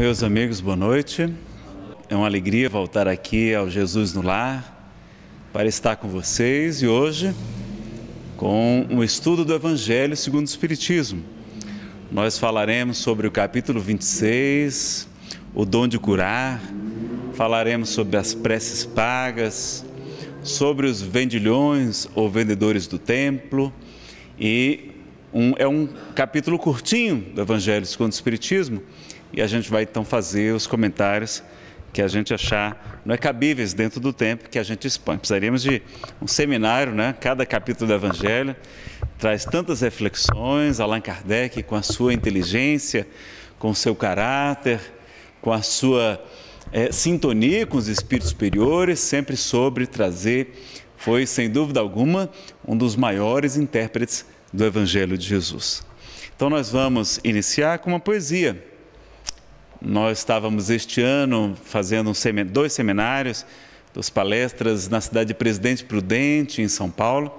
Meus amigos, boa noite. É uma alegria voltar aqui ao Jesus no Lar para estar com vocês e hoje com um estudo do Evangelho segundo o Espiritismo. Nós falaremos sobre o capítulo 26, o dom de curar, falaremos sobre as preces pagas, sobre os vendilhões ou vendedores do templo e é um capítulo curtinho do Evangelho segundo o Espiritismo e a gente vai então fazer os comentários que a gente achar cabíveis dentro do tempo que a gente expõe. Precisaríamos de um seminário, Cada capítulo do Evangelho traz tantas reflexões. Allan Kardec, com a sua inteligência, com o seu caráter, com a sua sintonia com os espíritos superiores, sempre sobre trazer, foi sem dúvida alguma um dos maiores intérpretes do Evangelho de Jesus. Então nós vamos iniciar com uma poesia. Nós estávamos este ano fazendo dois seminários, duas palestras na cidade de Presidente Prudente, em São Paulo,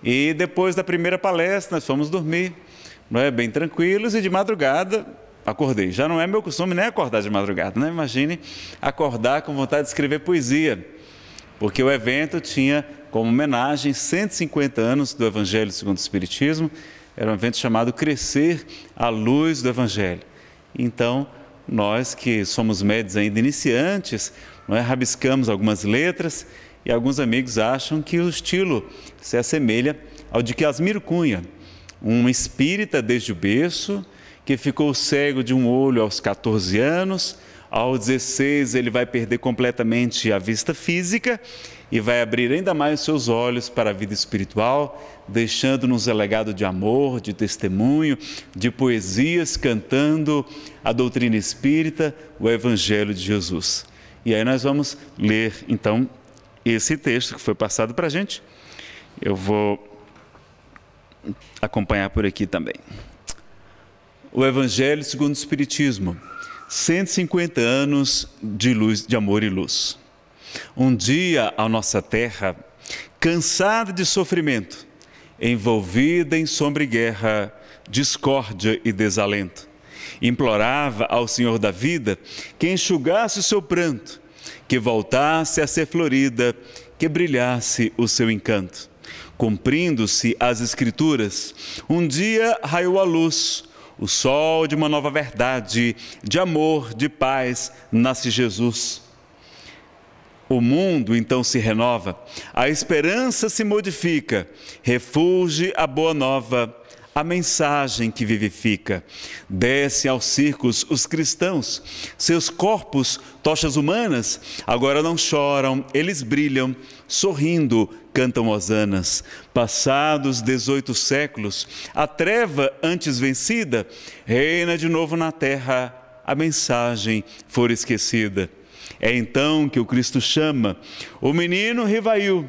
e depois da primeira palestra nós fomos dormir, bem tranquilos, e de madrugada acordei. Já não é meu costume nem acordar de madrugada, Imagine acordar com vontade de escrever poesia, porque o evento tinha como homenagem 150 anos do Evangelho segundo o Espiritismo. Era um evento chamado Crescer à Luz do Evangelho. Então, nós que somos médios ainda iniciantes, rabiscamos algumas letras e alguns amigos acham que o estilo se assemelha ao de Casimiro Cunha, um espírita desde o berço, que ficou cego de um olho aos 14 anos, aos 16 ele vai perder completamente a vista física e vai abrir ainda mais seus olhos para a vida espiritual, deixando-nos um legado de amor, de testemunho, de poesias, cantando a doutrina espírita, o Evangelho de Jesus. E aí nós vamos ler, então, esse texto que foi passado para a gente. Eu vou acompanhar por aqui também. O Evangelho segundo o Espiritismo, 150 anos de luz, de amor e luz. Um dia a nossa terra, cansada de sofrimento, envolvida em sombra e guerra, discórdia e desalento, implorava ao Senhor da vida que enxugasse o seu pranto, que voltasse a ser florida, que brilhasse o seu encanto. Cumprindo-se as Escrituras, um dia raiou a luz, o sol de uma nova verdade, de amor, de paz, nasce Jesus. O mundo então se renova, a esperança se modifica, refulge a boa nova, a mensagem que vivifica. Descem aos circos os cristãos, seus corpos, tochas humanas, agora não choram, eles brilham, sorrindo, cantam hosanas. Passados 18 séculos, a treva antes vencida, reina de novo na terra, a mensagem for esquecida. É então que o Cristo chama, o menino rivaiu.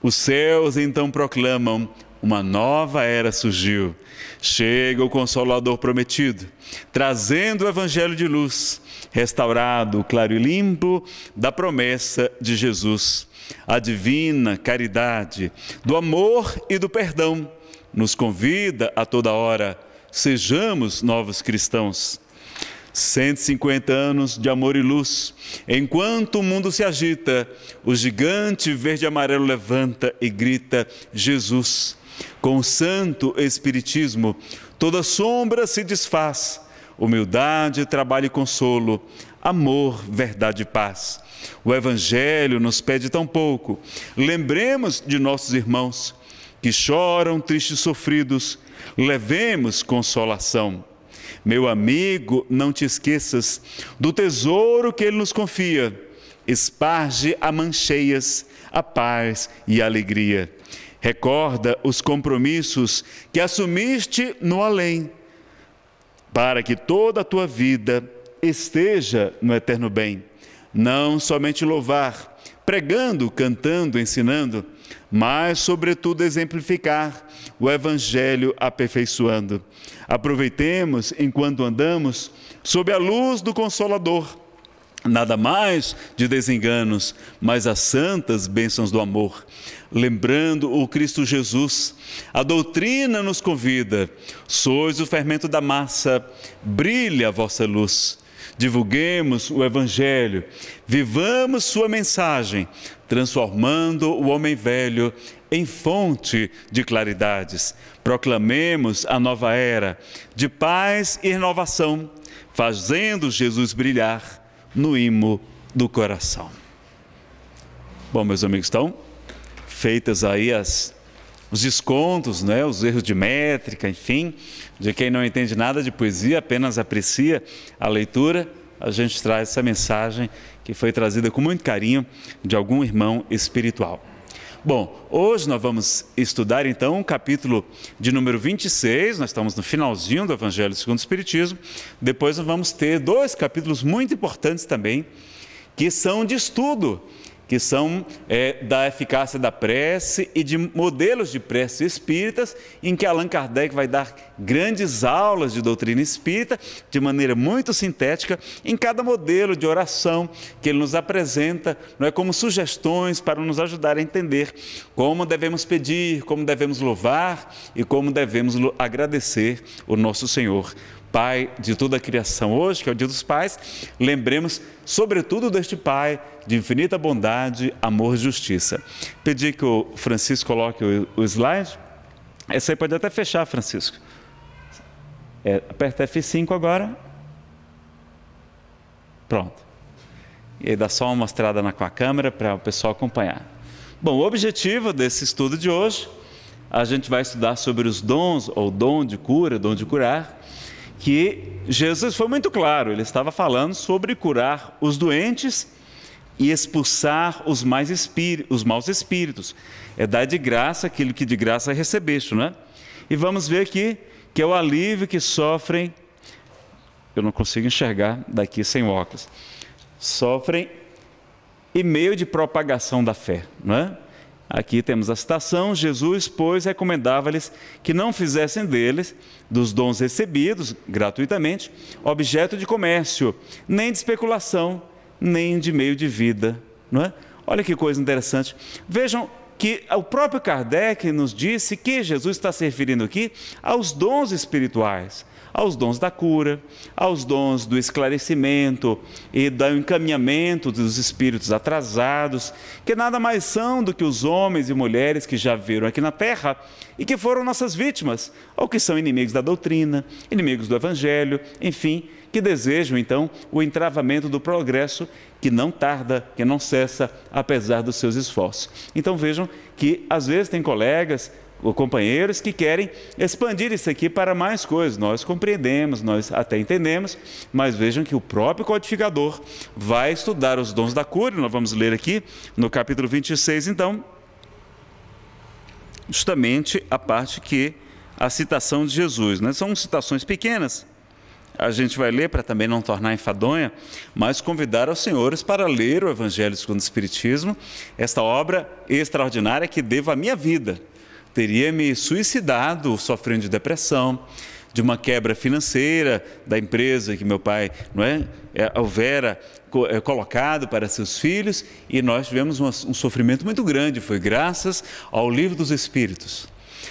Os céus então proclamam, uma nova era surgiu. Chega o Consolador prometido, trazendo o Evangelho de luz, restaurado, claro e limpo, da promessa de Jesus. A divina caridade, do amor e do perdão, nos convida a toda hora, sejamos novos cristãos. 150 anos de amor e luz, enquanto o mundo se agita, o gigante verde e amarelo levanta e grita, Jesus. Com o santo Espiritismo, toda sombra se desfaz, humildade, trabalho e consolo, amor, verdade e paz. O Evangelho nos pede tão pouco, lembremos de nossos irmãos, que choram tristes e sofridos, levemos consolação. Meu amigo, não te esqueças do tesouro que Ele nos confia. Esparge a mancheias, a paz e a alegria. Recorda os compromissos que assumiste no além, para que toda a tua vida esteja no eterno bem. Não somente louvar, pregando, cantando, ensinando, mas, sobretudo, exemplificar o Evangelho aperfeiçoando. Aproveitemos, enquanto andamos, sob a luz do Consolador, Nada mais de desenganos, mas as santas bênçãos do amor. Lembrando o Cristo Jesus, a doutrina nos convida. Sois o fermento da massa, brilha a vossa luz. Divulguemos o Evangelho, vivamos sua mensagem, transformando o homem velho em fonte de claridades. Proclamemos a nova era de paz e renovação, fazendo Jesus brilhar no imo do coração. Bom, meus amigos, estão feitas aí os descontos, né? Os erros de métrica, enfim, de quem não entende nada de poesia, apenas aprecia a leitura. A gente traz essa mensagem que foi trazida com muito carinho de algum irmão espiritual. Bom, hoje nós vamos estudar então o capítulo de número 26, nós estamos no finalzinho do Evangelho segundo o Espiritismo. Depois nós vamos ter 2 capítulos muito importantes também, que são de estudo, que são da eficácia da prece e de modelos de prece espíritas, em que Allan Kardec vai dar grandes aulas de doutrina espírita, de maneira muito sintética, em cada modelo de oração que ele nos apresenta, não é, como sugestões para nos ajudar a entender como devemos pedir, como devemos louvar e como devemos agradecer o nosso Senhor, Pai de toda a criação. Hoje, que é o Dia dos Pais, lembremos sobretudo deste Pai de infinita bondade, amor e justiça. Pedi que o Francisco coloque o slide. Essa aí pode até fechar, Francisco. Aperta F5 agora. Pronto. E aí dá só uma mostrada com a câmera para o pessoal acompanhar. Bom, o objetivo desse estudo de hoje, a gente vai estudar sobre os dons, ou dom de cura, dom de curar, que Jesus foi muito claro, ele estava falando sobre curar os doentes e expulsar os maus espíritos. É dar de graça aquilo que de graça recebeste, não é? E vamos ver aqui que é o alívio que sofrem, eu não consigo enxergar daqui sem óculos, sofrem em meio de propagação da fé, não é? Aqui temos a citação: Jesus, pois, recomendava-lhes que não fizessem deles, dos dons recebidos gratuitamente, objeto de comércio, nem de especulação, nem de meio de vida. Não é? Olha que coisa interessante. Vejam que o próprio Kardec nos disse que Jesus está se referindo aqui aos dons espirituais, aos dons da cura, aos dons do esclarecimento e do encaminhamento dos espíritos atrasados, que nada mais são do que os homens e mulheres que já viram aqui na Terra e que foram nossas vítimas, ou que são inimigos da doutrina, inimigos do Evangelho, enfim, que desejam então o entravamento do progresso que não tarda, que não cessa, apesar dos seus esforços. Então vejam que às vezes tem colegas ou companheiros que querem expandir isso aqui para mais coisas. Nós compreendemos, nós até entendemos, mas vejam que o próprio codificador vai estudar os dons da cura. Nós vamos ler aqui no capítulo 26, então, justamente a parte que a citação de Jesus, né? São citações pequenas, a gente vai ler para também não tornar enfadonha, mas convidar aos senhores para ler o Evangelho segundo o Espiritismo, esta obra extraordinária que devo à minha vida. Teria me suicidado sofrendo de depressão, de uma quebra financeira da empresa que meu pai houvera colocado para seus filhos, e nós tivemos um sofrimento muito grande. Foi graças ao Livro dos Espíritos,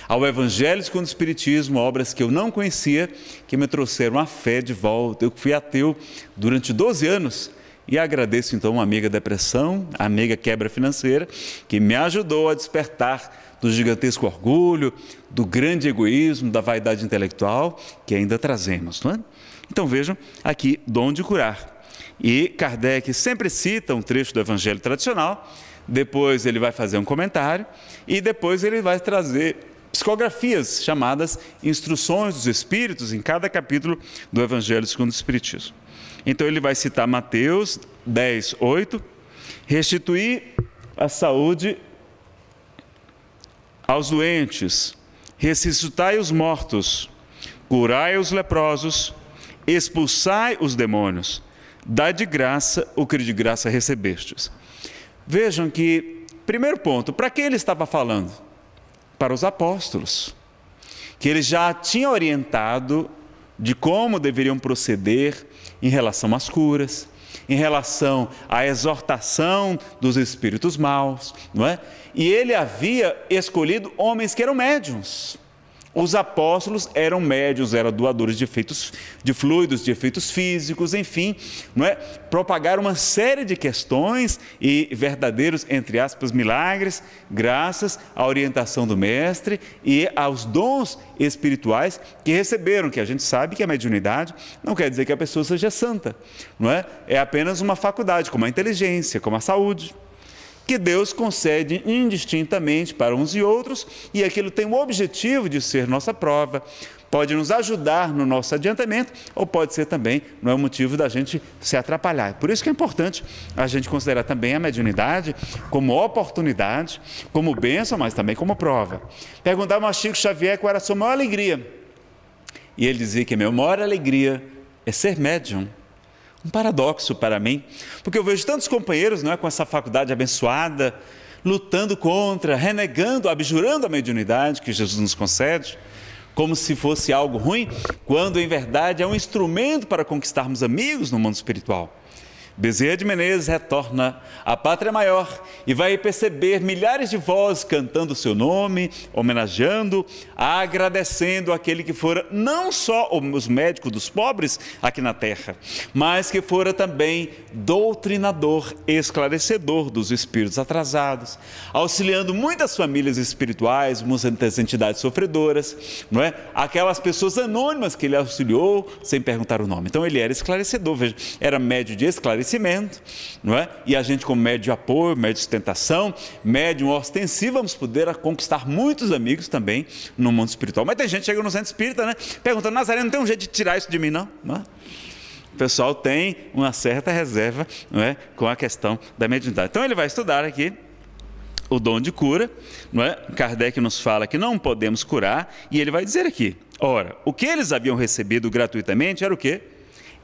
ao Evangelho segundo o Espiritismo, obras que eu não conhecia, que me trouxeram a fé de volta. Eu fui ateu durante 12 anos, e agradeço então a amiga depressão, a amiga quebra financeira, que me ajudou a despertar do gigantesco orgulho, do grande egoísmo, da vaidade intelectual que ainda trazemos, não é? Então vejam aqui, dom de curar. E Kardec sempre cita um trecho do Evangelho tradicional, depois ele vai fazer um comentário e depois ele vai trazer psicografias chamadas Instruções dos Espíritos em cada capítulo do Evangelho segundo o Espiritismo. Então ele vai citar Mateus 10, 8, restituir a saúde aos doentes, ressuscitai os mortos, curai os leprosos, expulsai os demônios, dai de graça o que de graça recebestes. Vejam que, primeiro ponto, para quem ele estava falando? Para os apóstolos, que ele já tinha orientado de como deveriam proceder em relação às curas, em relação à exortação dos espíritos maus, não é? E ele havia escolhido homens que eram médiuns. Os apóstolos eram médiuns, eram doadores de efeitos de fluidos, de efeitos físicos, enfim, não é? Propagaram uma série de questões e verdadeiros, entre aspas, milagres, graças à orientação do mestre e aos dons espirituais que receberam, que a gente sabe que a mediunidade não quer dizer que a pessoa seja santa, não é? É apenas uma faculdade, como a inteligência, como a saúde, que Deus concede indistintamente para uns e outros, e aquilo tem o objetivo de ser nossa prova, pode nos ajudar no nosso adiantamento, ou pode ser também, não é o motivo da gente se atrapalhar. Por isso que é importante a gente considerar também a mediunidade como oportunidade, como bênção, mas também como prova. Perguntava a Chico Xavier qual era a sua maior alegria, e ele dizia que a minha maior alegria é ser médium. Um paradoxo para mim, porque eu vejo tantos companheiros, não é, com essa faculdade abençoada, lutando contra, renegando, abjurando a mediunidade que Jesus nos concede, como se fosse algo ruim, quando em verdade é um instrumento para conquistarmos amigos no mundo espiritual. Bezerra de Menezes retorna à Pátria Maior e vai perceber milhares de vozes cantando o seu nome, homenageando, agradecendo aquele que fora não só os médicos dos pobres aqui na terra, mas que fora também doutrinador, esclarecedor dos espíritos atrasados, auxiliando muitas famílias espirituais, muitas entidades sofredoras, não é? Aquelas pessoas anônimas que ele auxiliou sem perguntar o nome. Então ele era esclarecedor, veja, era médio de esclarecimento, não é? E a gente, como médio de apoio, médio de sustentação, médium ostensivo, vamos poder conquistar muitos amigos também no mundo espiritual. Mas tem gente que chega no centro espírita, né, perguntando: Nazareno, não tem um jeito de tirar isso de mim, não? Não é? O pessoal tem uma certa reserva, não é, com a questão da mediunidade. Então ele vai estudar aqui o dom de cura, não é? Kardec nos fala que não podemos curar, e ele vai dizer aqui: ora, o que eles haviam recebido gratuitamente era o quê?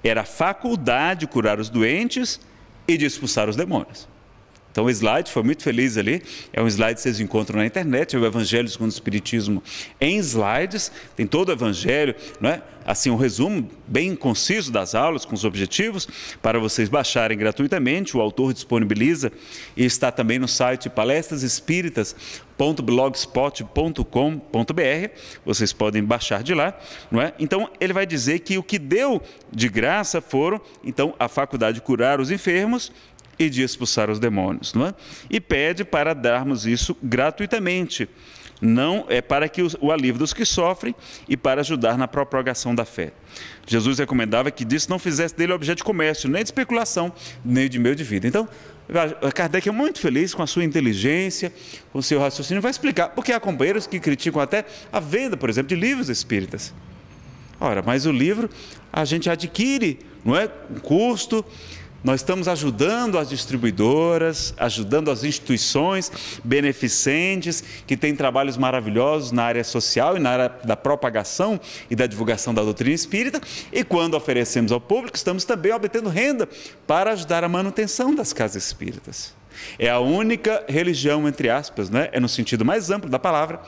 Era a faculdade de curar os doentes e de expulsar os demônios. Então o slide foi muito feliz ali, é um slide que vocês encontram na internet, é o Evangelho segundo o Espiritismo em slides, tem todo o Evangelho, não é? Assim, um resumo bem conciso das aulas, com os objetivos, para vocês baixarem gratuitamente. O autor disponibiliza e está também no site palestrasespíritas.blogspot.com.br, vocês podem baixar de lá, não é? Então ele vai dizer que o que deu de graça foram, então, a faculdade de curar os enfermos e de expulsar os demônios, não é? E pede para darmos isso gratuitamente, não é para que o alívio dos que sofrem e para ajudar na propagação da fé. Jesus recomendava que disso não fizesse dele objeto de comércio, nem de especulação, nem de meio de vida. Então, Kardec é muito feliz com a sua inteligência, com o seu raciocínio, vai explicar, porque há companheiros que criticam até a venda, por exemplo, de livros espíritas. Ora, mas o livro a gente adquire, não é? Com custo. Nós estamos ajudando as distribuidoras, ajudando as instituições beneficentes, que têm trabalhos maravilhosos na área social e na área da propagação e da divulgação da doutrina espírita, e quando oferecemos ao público, estamos também obtendo renda para ajudar a manutenção das casas espíritas. É a única religião, entre aspas, né? É no sentido mais amplo da palavra,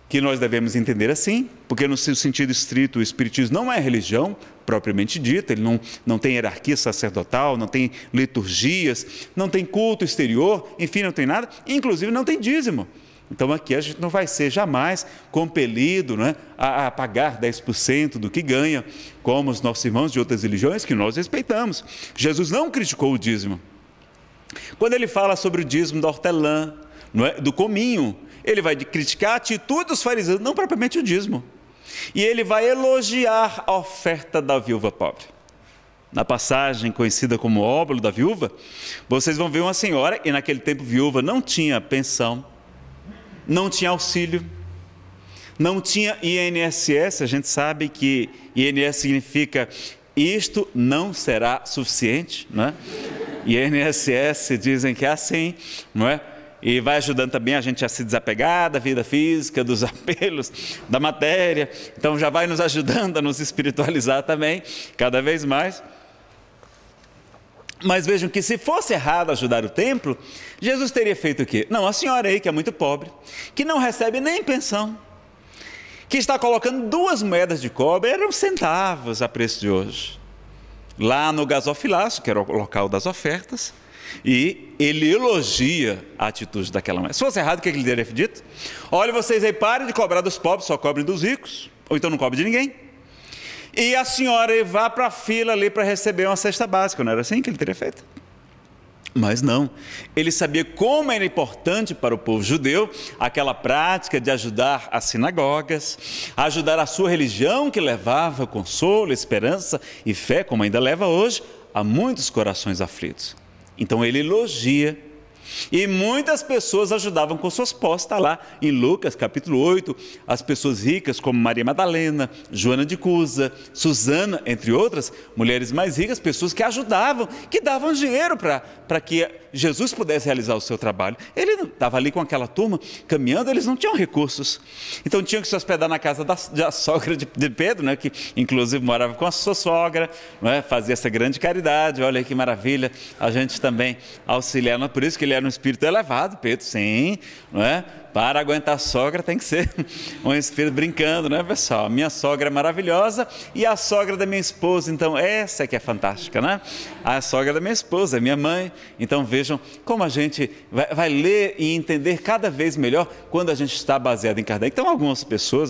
que nós devemos entender assim, porque no seu sentido estrito o Espiritismo não é religião propriamente dita, ele não tem hierarquia sacerdotal, não tem liturgias, não tem culto exterior, enfim, não tem nada, inclusive não tem dízimo. Então aqui a gente não vai ser jamais compelido, né, a pagar 10% do que ganha, como os nossos irmãos de outras religiões que nós respeitamos. Jesus não criticou o dízimo. Quando ele fala sobre o dízimo da hortelã, não é, do cominho, ele vai criticar a atitude dos fariseus, não propriamente o dízimo. E ele vai elogiar a oferta da viúva pobre. Na passagem conhecida como óbolo da viúva, vocês vão ver uma senhora, e naquele tempo viúva não tinha pensão, não tinha auxílio, não tinha INSS. A gente sabe que INSS significa isto não será suficiente, não é? INSS dizem que é assim, não é? E vai ajudando também a gente a se desapegar da vida física, dos apelos, da matéria. Então já vai nos ajudando a nos espiritualizar também, cada vez mais. Mas vejam que se fosse errado ajudar o templo, Jesus teria feito o quê? Não, a senhora aí que é muito pobre, que não recebe nem pensão, que está colocando 2 moedas de cobre, eram centavos a preço de hoje. lá no gasofilácio, que era o local das ofertas, e ele elogia a atitude daquela mulher. Se fosse errado, o que ele teria dito? Olha, vocês aí, parem de cobrar dos pobres, só cobrem dos ricos, ou então não cobrem de ninguém. E a senhora vá para a fila ali para receber uma cesta básica. Não era assim que ele teria feito? Mas não, ele sabia como era importante para o povo judeu aquela prática de ajudar as sinagogas, ajudar a sua religião que levava consolo, esperança e fé, como ainda leva hoje, a muitos corações aflitos. Então ele elogia, e muitas pessoas ajudavam com suas posses. Está lá em Lucas capítulo 8, as pessoas ricas como Maria Madalena, Joana de Cusa, Susana, entre outras, mulheres mais ricas, pessoas que ajudavam, que davam dinheiro para que Jesus pudesse realizar o seu trabalho. Ele estava ali com aquela turma, caminhando, eles não tinham recursos, então tinham que se hospedar na casa da sogra de Pedro, né, que inclusive morava com a sua sogra, não é? Fazia essa grande caridade. Olha que maravilha, a gente também auxiliar, por isso que ele era um espírito elevado, Pedro, sim, não é? Para aguentar a sogra tem que ser um espírito brincando, né, pessoal? Minha sogra é maravilhosa e a sogra da minha esposa, então essa é que é fantástica, né? A sogra da minha esposa é minha mãe. Então vejam como a gente vai ler e entender cada vez melhor quando a gente está baseado em Kardec. Então algumas pessoas,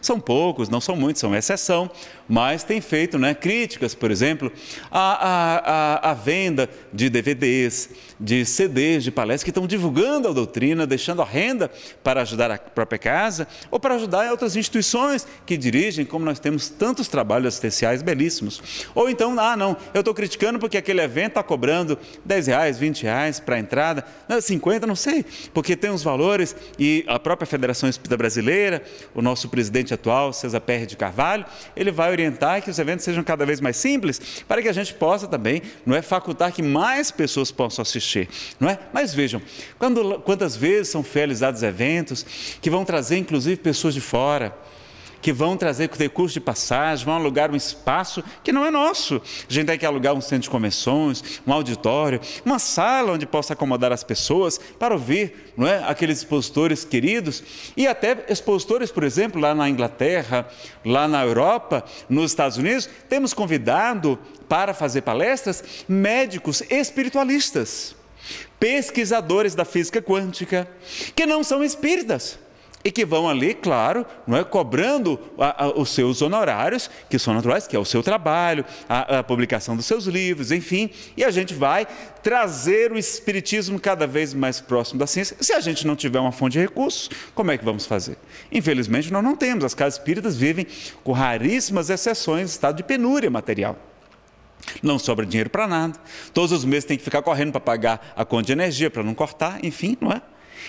são poucos, não são muitos, são exceção, mas tem feito, né, críticas, por exemplo, a venda de DVDs, de CDs, de palestras que estão divulgando a doutrina, deixando a renda para ajudar a própria casa ou para ajudar outras instituições que dirigem, como nós temos tantos trabalhos assistenciais belíssimos. Ou então, não, eu estou criticando porque aquele evento está cobrando R$10, R$20 para a entrada, 50, não sei, porque tem os valores, e a própria Federação Espírita Brasileira, o nosso presidente atual, César Perry de Carvalho, ele vai orientar que os eventos sejam cada vez mais simples, para que a gente possa também, não é, facultar que mais pessoas possam assistir, não é? Mas vejam, quantas vezes são realizados eventos que vão trazer inclusive pessoas de fora, que vão trazer recursos de passagem, vão alugar um espaço que não é nosso. A gente tem que alugar um centro de convenções, um auditório, uma sala onde possa acomodar as pessoas para ouvir, não é, aqueles expositores queridos, e até expositores, por exemplo, lá na Inglaterra, lá na Europa, nos Estados Unidos, temos convidado para fazer palestras médicos espiritualistas, pesquisadores da física quântica, que não são espíritas, e que vão ali, claro, não é, cobrando os seus honorários, que são naturais, que é o seu trabalho, a publicação dos seus livros, enfim, e a gente vai trazer o espiritismo cada vez mais próximo da ciência. Se a gente não tiver uma fonte de recursos, como é que vamos fazer? Infelizmente, nós não temos. As casas espíritas vivem, com raríssimas exceções, em estado de penúria material. Não sobra dinheiro para nada, todos os meses tem que ficar correndo para pagar a conta de energia, para não cortar, enfim, não é?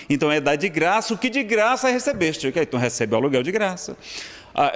Então é dar de graça o que de graça recebeste. Então recebe o aluguel de graça.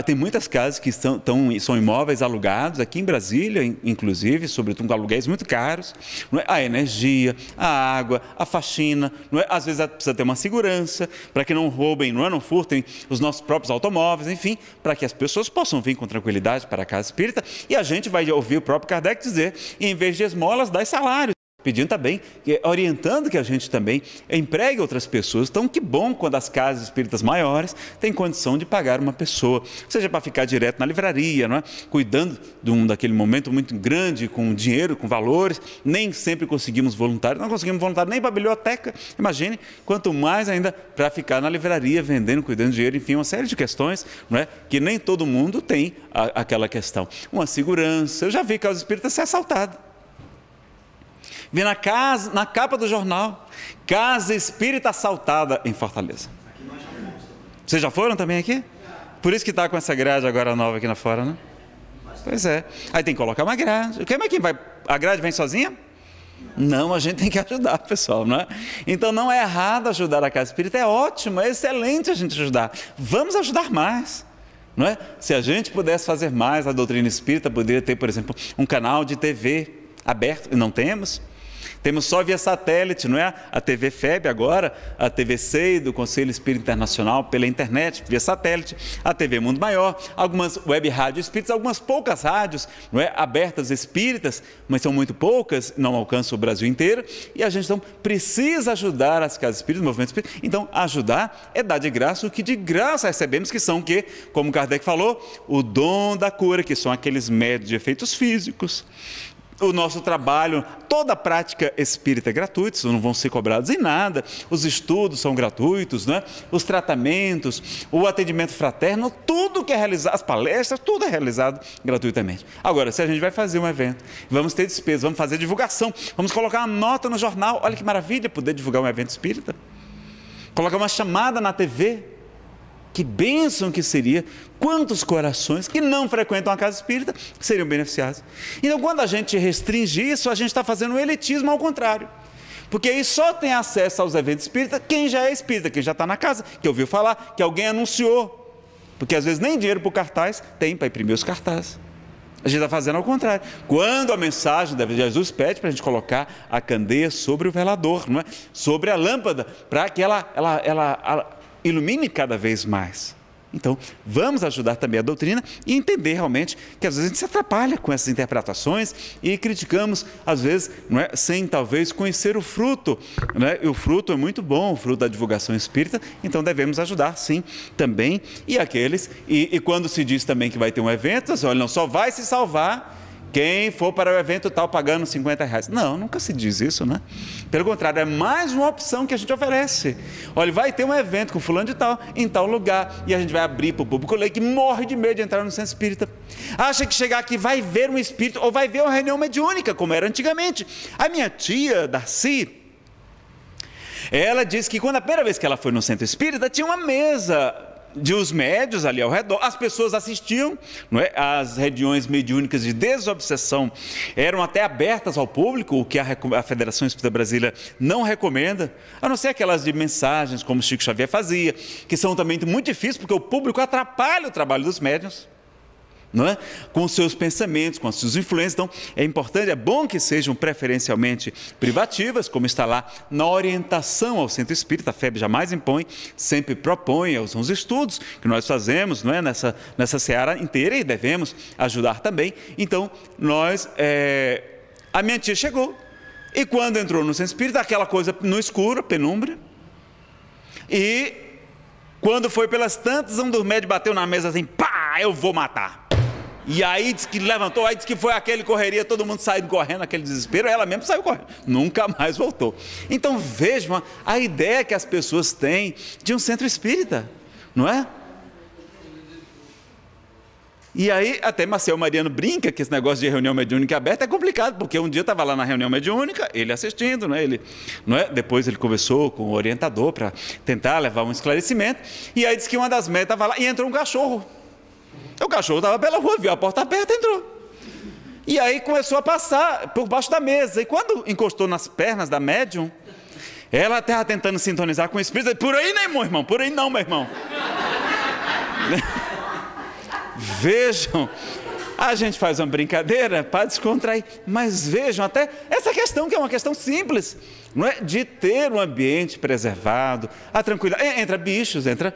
Tem muitas casas que são imóveis alugados aqui em Brasília, inclusive, sobretudo com aluguéis muito caros, não é? A energia, a água, a faxina, não é? Às vezes precisa ter uma segurança para que não roubem, não furtem os nossos próprios automóveis, enfim, para que as pessoas possam vir com tranquilidade para a casa espírita. E a gente vai ouvir o próprio Kardec dizer, em vez de esmolas, dai salário. Pedindo também, orientando que a gente também empregue outras pessoas. Então, que bom quando as casas espíritas maiores têm condição de pagar uma pessoa, seja para ficar direto na livraria, não é? Cuidando daquele momento muito grande, com dinheiro, com valores. Nem sempre conseguimos voluntário, não conseguimos voluntário nem para a biblioteca, imagine, quanto mais ainda para ficar na livraria, vendendo, cuidando de dinheiro, enfim, uma série de questões, não é? Que nem todo mundo tem aquela questão. Uma segurança, eu já vi casa espírita ser assaltada. Vi na capa do jornal, Casa Espírita Assaltada em Fortaleza. Vocês já foram também aqui? Por isso que está com essa grade agora nova aqui na fora, né? Pois é. Aí tem que colocar uma grade. Como é que vai? A grade vem sozinha? Não, a gente tem que ajudar, pessoal, não é? Então não é errado ajudar a Casa Espírita, é ótimo, é excelente a gente ajudar. Vamos ajudar mais. Não é? Se a gente pudesse fazer mais, a doutrina espírita poderia ter, por exemplo, um canal de TV aberto, e não temos. Temos só via satélite, não é? A TV FEB agora, a TV SEI do Conselho Espírita Internacional pela internet, via satélite, a TV Mundo Maior, algumas web rádios espíritas, algumas poucas rádios, não é? Abertas espíritas, mas são muito poucas, não alcançam o Brasil inteiro, e a gente então precisa ajudar as casas espíritas, o movimento espírita. Então, ajudar é dar de graça o que de graça recebemos, que são o quê? Como Kardec falou, o dom da cura, que são aqueles médios de efeitos físicos. O nosso trabalho, toda a prática espírita é gratuita, não vão ser cobrados em nada, os estudos são gratuitos, né? Os tratamentos, o atendimento fraterno, tudo que é realizado, as palestras, tudo é realizado gratuitamente. Agora, se a gente vai fazer um evento, vamos ter despesas, vamos fazer divulgação, vamos colocar uma nota no jornal, olha que maravilha poder divulgar um evento espírita, colocar uma chamada na TV, que bênção que seria, quantos corações que não frequentam a casa espírita seriam beneficiados. Então, quando a gente restringe isso, a gente está fazendo um elitismo ao contrário. Porque aí só tem acesso aos eventos espíritas quem já é espírita, quem já está na casa, que ouviu falar, que alguém anunciou. Porque às vezes nem dinheiro para o cartaz tem para imprimir os cartazes. A gente está fazendo ao contrário. Quando a mensagem de Jesus pede para a gente colocar a candeia sobre o velador, não é? Sobre a lâmpada, para que ela ilumine cada vez mais. Então, vamos ajudar também a doutrina e entender realmente que às vezes a gente se atrapalha com essas interpretações e criticamos, às vezes, não é, sem talvez conhecer o fruto, né? E o fruto é muito bom, o fruto da divulgação espírita, então devemos ajudar sim também. E aqueles, e quando se diz também que vai ter um evento, assim, olha, não, só vai se salvar quem for para o evento tal pagando R$50. Não, nunca se diz isso, né? Pelo contrário, é mais uma opção que a gente oferece. Olha, vai ter um evento com fulano de tal, em tal lugar, e a gente vai abrir para o público leigo que morre de medo de entrar no centro espírita. Acha que chegar aqui vai ver um espírito, ou vai ver uma reunião mediúnica, como era antigamente. A minha tia, Darcy, ela disse que quando a primeira vez que ela foi no centro espírita, tinha uma mesa de os médios ali ao redor, as pessoas assistiam, não é? As reuniões mediúnicas de desobsessão eram até abertas ao público, o que a Federação Espírita Brasileira não recomenda, a não ser aquelas de mensagens, como Chico Xavier fazia, que são também muito difíceis, porque o público atrapalha o trabalho dos médiuns, não é? Com os seus pensamentos, com as suas influências. Então é importante, é bom que sejam preferencialmente privativas, como está lá na orientação ao centro espírita. A FEB jamais impõe, sempre propõe aos estudos que nós fazemos, não é? nessa seara inteira, e devemos ajudar também. Então a minha tia chegou, e quando entrou no centro espírita, aquela coisa no escuro, penumbra, e quando foi pelas tantas, um dos médios bateu na mesa assim, pá, eu vou matar. E aí diz que levantou, aí diz que foi aquele correria, todo mundo saindo correndo, aquele desespero, ela mesma saiu correndo, nunca mais voltou. Então vejam a ideia que as pessoas têm de um centro espírita, não é? E aí até Marcel Mariano brinca que esse negócio de reunião mediúnica aberta é complicado, porque um dia estava lá na reunião mediúnica, ele assistindo, né? Depois ele conversou com o orientador para tentar levar um esclarecimento, e aí diz que uma das médias estava lá e entrou um cachorro. O cachorro estava pela rua, viu a porta aberta, entrou. E aí começou a passar por baixo da mesa. E quando encostou nas pernas da médium, ela estava tentando sintonizar com o espírito. Por aí não, meu irmão, por aí não, meu irmão. Vejam, a gente faz uma brincadeira para descontrair, mas vejam até essa questão, que é uma questão simples, não é? De ter um ambiente preservado, a tranquilidade. Entra bichos, entra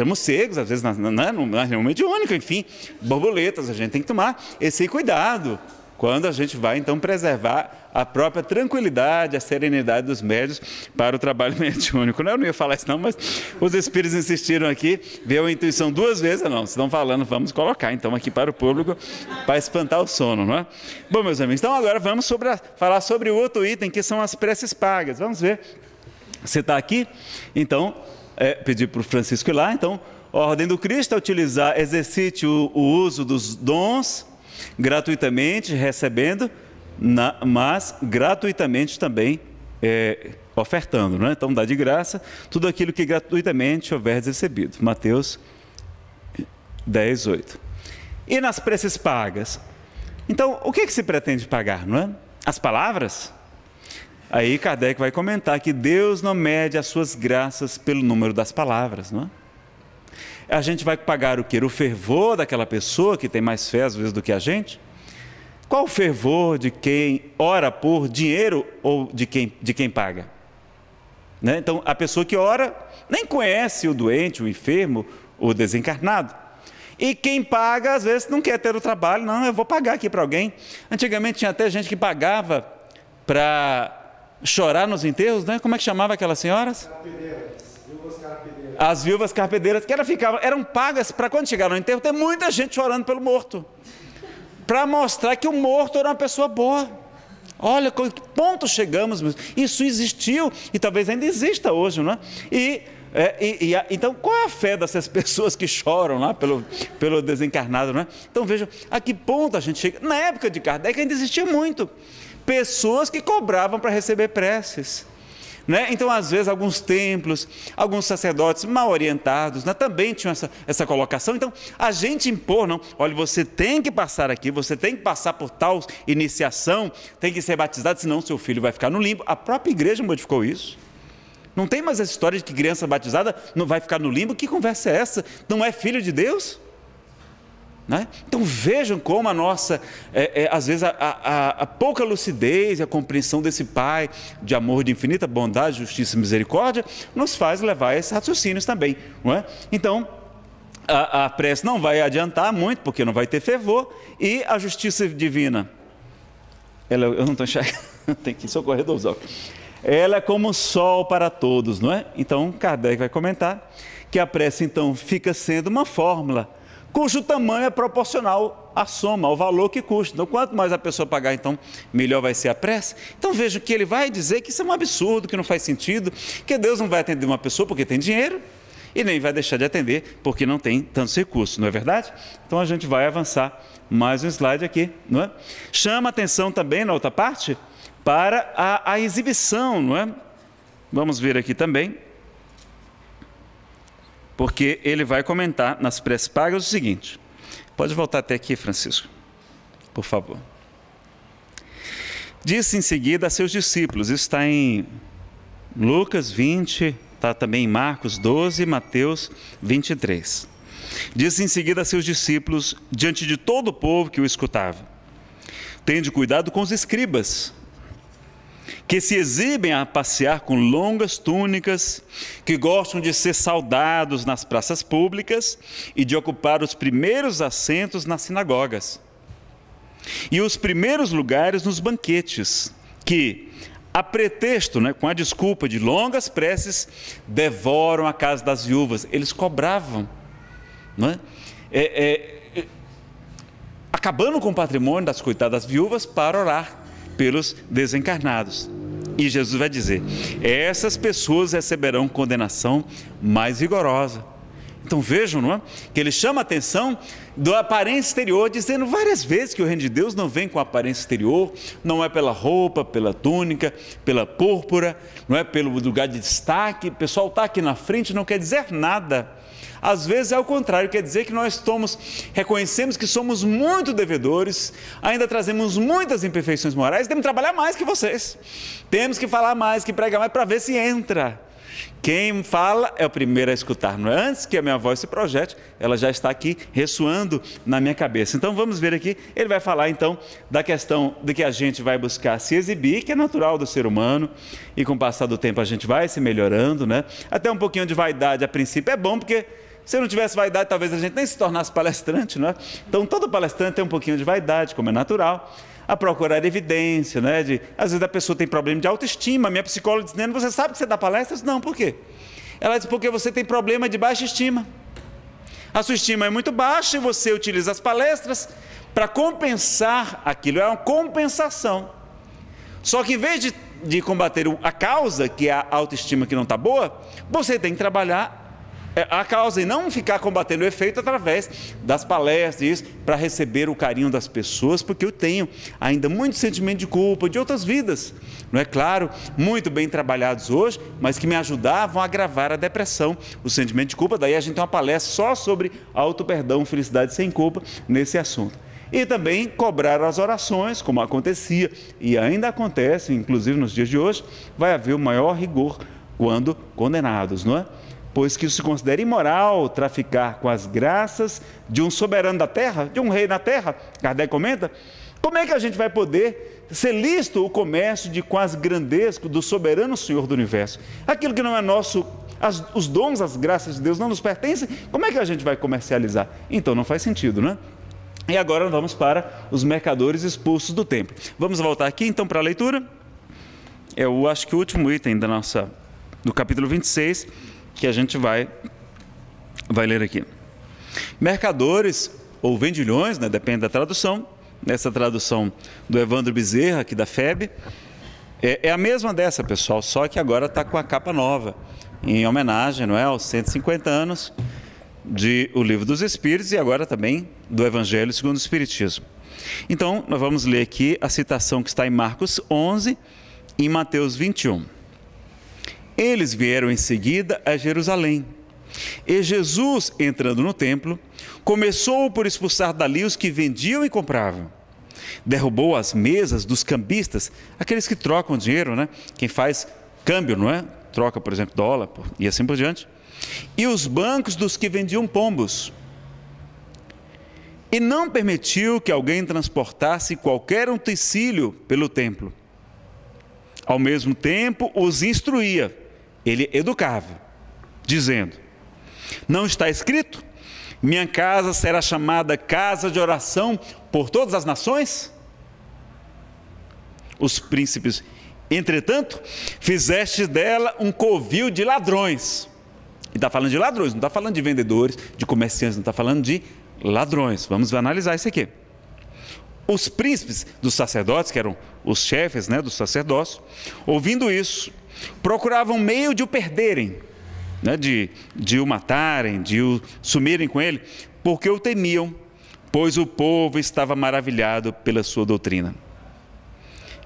morcegos, às vezes na reunião mediúnica, enfim, borboletas, a gente tem que tomar esse cuidado quando a gente vai então preservar a própria tranquilidade, a serenidade dos médios para o trabalho mediúnico. Eu não ia falar isso não, mas os espíritos insistiram aqui, veio a intuição duas vezes, não, se estão falando, vamos colocar então aqui para o público, para espantar o sono, não é? Bom, meus amigos, então agora vamos falar sobre o outro item, que são as preces pagas. Vamos ver, você está aqui? Então, pedir para o Francisco ir lá. Então, a ordem do Cristo é exercite o uso dos dons gratuitamente, recebendo, mas gratuitamente também ofertando, não é? Então dá de graça tudo aquilo que gratuitamente houver recebido. Mateus 10, 8. E nas preces pagas? Então, o que se pretende pagar, não é? As palavras? Aí Kardec vai comentar que Deus não mede as suas graças pelo número das palavras, não é? A gente vai pagar o quê? O fervor daquela pessoa que tem mais fé às vezes do que a gente? qual o fervor de quem ora por dinheiro ou de quem paga? Né? Então, a pessoa que ora nem conhece o doente, o enfermo, o desencarnado. E quem paga, às vezes, não quer ter o trabalho. Não, eu vou pagar aqui para alguém. Antigamente tinha até gente que pagava para chorar nos enterros, né? Como é que chamava aquelas senhoras? Viúvas carpedeiras. As viúvas carpedeiras, que eram pagas para quando chegaram no enterro, ter muita gente chorando pelo morto. Para mostrar que o morto era uma pessoa boa. Olha, que ponto chegamos. Isso existiu e talvez ainda exista hoje, não é? Então, qual é a fé dessas pessoas que choram lá pelo desencarnado, não é? Então, vejam, a que ponto a gente chega. Na época de Kardec ainda existia muito. Pessoas que cobravam para receber preces. Né? Então, às vezes, alguns templos, alguns sacerdotes mal orientados, né, também tinham essa colocação. Então, a gente impor, não, olha, você tem que passar aqui, você tem que passar por tal iniciação, tem que ser batizado, senão seu filho vai ficar no limbo. A própria igreja modificou isso. Não tem mais essa história de que criança batizada não vai ficar no limbo. Que conversa é essa? Não é filho de Deus? Né? Então vejam como a nossa, às vezes a pouca lucidez e a compreensão desse Pai de amor, de infinita bondade, justiça e misericórdia, nos faz levar a esses raciocínios também, não é? Então, a prece não vai adiantar muito, porque não vai ter fervor, e a justiça divina, eu não estou enxergando, tem que socorrer dos óculos. Ela é como o sol para todos, não é? Então, Kardec vai comentar que a prece, então, fica sendo uma fórmula cujo tamanho é proporcional à soma, ao valor que custa. Então, quanto mais a pessoa pagar, então, melhor vai ser a prece. Então, vejam que ele vai dizer que isso é um absurdo, que não faz sentido, que Deus não vai atender uma pessoa porque tem dinheiro e nem vai deixar de atender porque não tem tantos recursos, não é verdade? Então, a gente vai avançar mais um slide aqui, não é? Chama atenção também, na outra parte, para a exibição, não é? Vamos ver aqui também. Porque ele vai comentar nas preces pagas o seguinte. Pode voltar até aqui, Francisco, por favor. Disse em seguida a seus discípulos, isso está em Lucas 20, está também em Marcos 12 e Mateus 23. Disse em seguida a seus discípulos, diante de todo o povo que o escutava: tende cuidado com os escribas, que se exibem a passear com longas túnicas, que gostam de ser saudados nas praças públicas e de ocupar os primeiros assentos nas sinagogas e os primeiros lugares nos banquetes, que, a pretexto, né, com a desculpa de longas preces, devoram a casa das viúvas. Eles cobravam, não é? Acabando com o patrimônio das coitadas viúvas para orar pelos desencarnados. E Jesus vai dizer: essas pessoas receberão condenação mais rigorosa. Então vejam, não é? Que ele chama a atenção do aparência exterior, dizendo várias vezes que o reino de Deus não vem com aparência exterior, não é pela roupa, pela túnica, pela púrpura, não é pelo lugar de destaque. O pessoal está aqui na frente, não quer dizer nada. Às vezes é o contrário, quer dizer que nós reconhecemos que somos muito devedores, ainda trazemos muitas imperfeições morais, temos que trabalhar mais que vocês, temos que falar mais, que pregar mais, para ver se entra. Quem fala é o primeiro a escutar, não é? Antes que a minha voz se projete, ela já está aqui ressoando na minha cabeça. Então vamos ver aqui, ele vai falar então da questão de que a gente vai buscar se exibir, que é natural do ser humano, e com o passar do tempo a gente vai se melhorando, né? Até um pouquinho de vaidade a princípio é bom, porque se não tivesse vaidade, talvez a gente nem se tornasse palestrante, não é? Então, todo palestrante tem um pouquinho de vaidade, como é natural. A procurar evidência, né? Às vezes a pessoa tem problema de autoestima. Minha psicóloga dizendo: você sabe que você dá palestras? Não, por quê? Ela diz: porque você tem problema de baixa estima. A sua estima é muito baixa e você utiliza as palestras para compensar aquilo. É uma compensação. Só que em vez de combater a causa, que é a autoestima que não está boa, você tem que trabalhar a causa e não ficar combatendo o efeito através das palestras, para receber o carinho das pessoas, porque eu tenho ainda muito sentimento de culpa de outras vidas, não é claro, muito bem trabalhados hoje, mas que me ajudavam a agravar a depressão, o sentimento de culpa. Daí a gente tem uma palestra só sobre auto-perdão, felicidade sem culpa, nesse assunto. E também cobrar as orações, como acontecia e ainda acontece, inclusive nos dias de hoje, vai haver o maior rigor quando condenados, não é? Pois que se considera imoral traficar com as graças de um soberano da terra, de um rei na terra. Kardec comenta Como é que a gente vai poder ser lícito o comércio de quase grandesco do soberano Senhor do Universo? Aquilo que não é nosso, os dons, as graças de Deus não nos pertencem, como é que a gente vai comercializar? Então não faz sentido, não é? E agora vamos para os mercadores expulsos do templo. Vamos voltar aqui então para a leitura. Acho que o último item do capítulo 26, que a gente vai ler aqui. Mercadores ou vendilhões, né, depende da tradução. Nessa tradução do Evandro Bezerra, aqui da FEB, é a mesma dessa, pessoal, só que agora está com a capa nova, em homenagem, não é, aos 150 anos do Livro dos Espíritos e agora também do Evangelho segundo o Espiritismo. Então, nós vamos ler aqui a citação que está em Marcos 11 e em Mateus 21. Eles vieram em seguida a Jerusalém, e Jesus, entrando no templo, começou por expulsar dali os que vendiam e compravam. Derrubou as mesas dos cambistas, aqueles que trocam dinheiro, né? Quem faz câmbio, não é? Troca, por exemplo, dólar e assim por diante. E os bancos dos que vendiam pombos. E não permitiu que alguém transportasse qualquer utensílio pelo templo. Ao mesmo tempo, os instruía, ele educava, dizendo: não está escrito, minha casa será chamada casa de oração por todas as nações? Os príncipes, entretanto, fizeste dela um covil de ladrões. E está falando de ladrões, não está falando de vendedores, de comerciantes, não está falando de ladrões. Vamos analisar isso aqui. Os príncipes dos sacerdotes, que eram os chefes, né, do sacerdócio, ouvindo isso, procuravam meio de o perderem, né, de o matarem, de o sumirem com ele, porque o temiam, pois o povo estava maravilhado pela sua doutrina.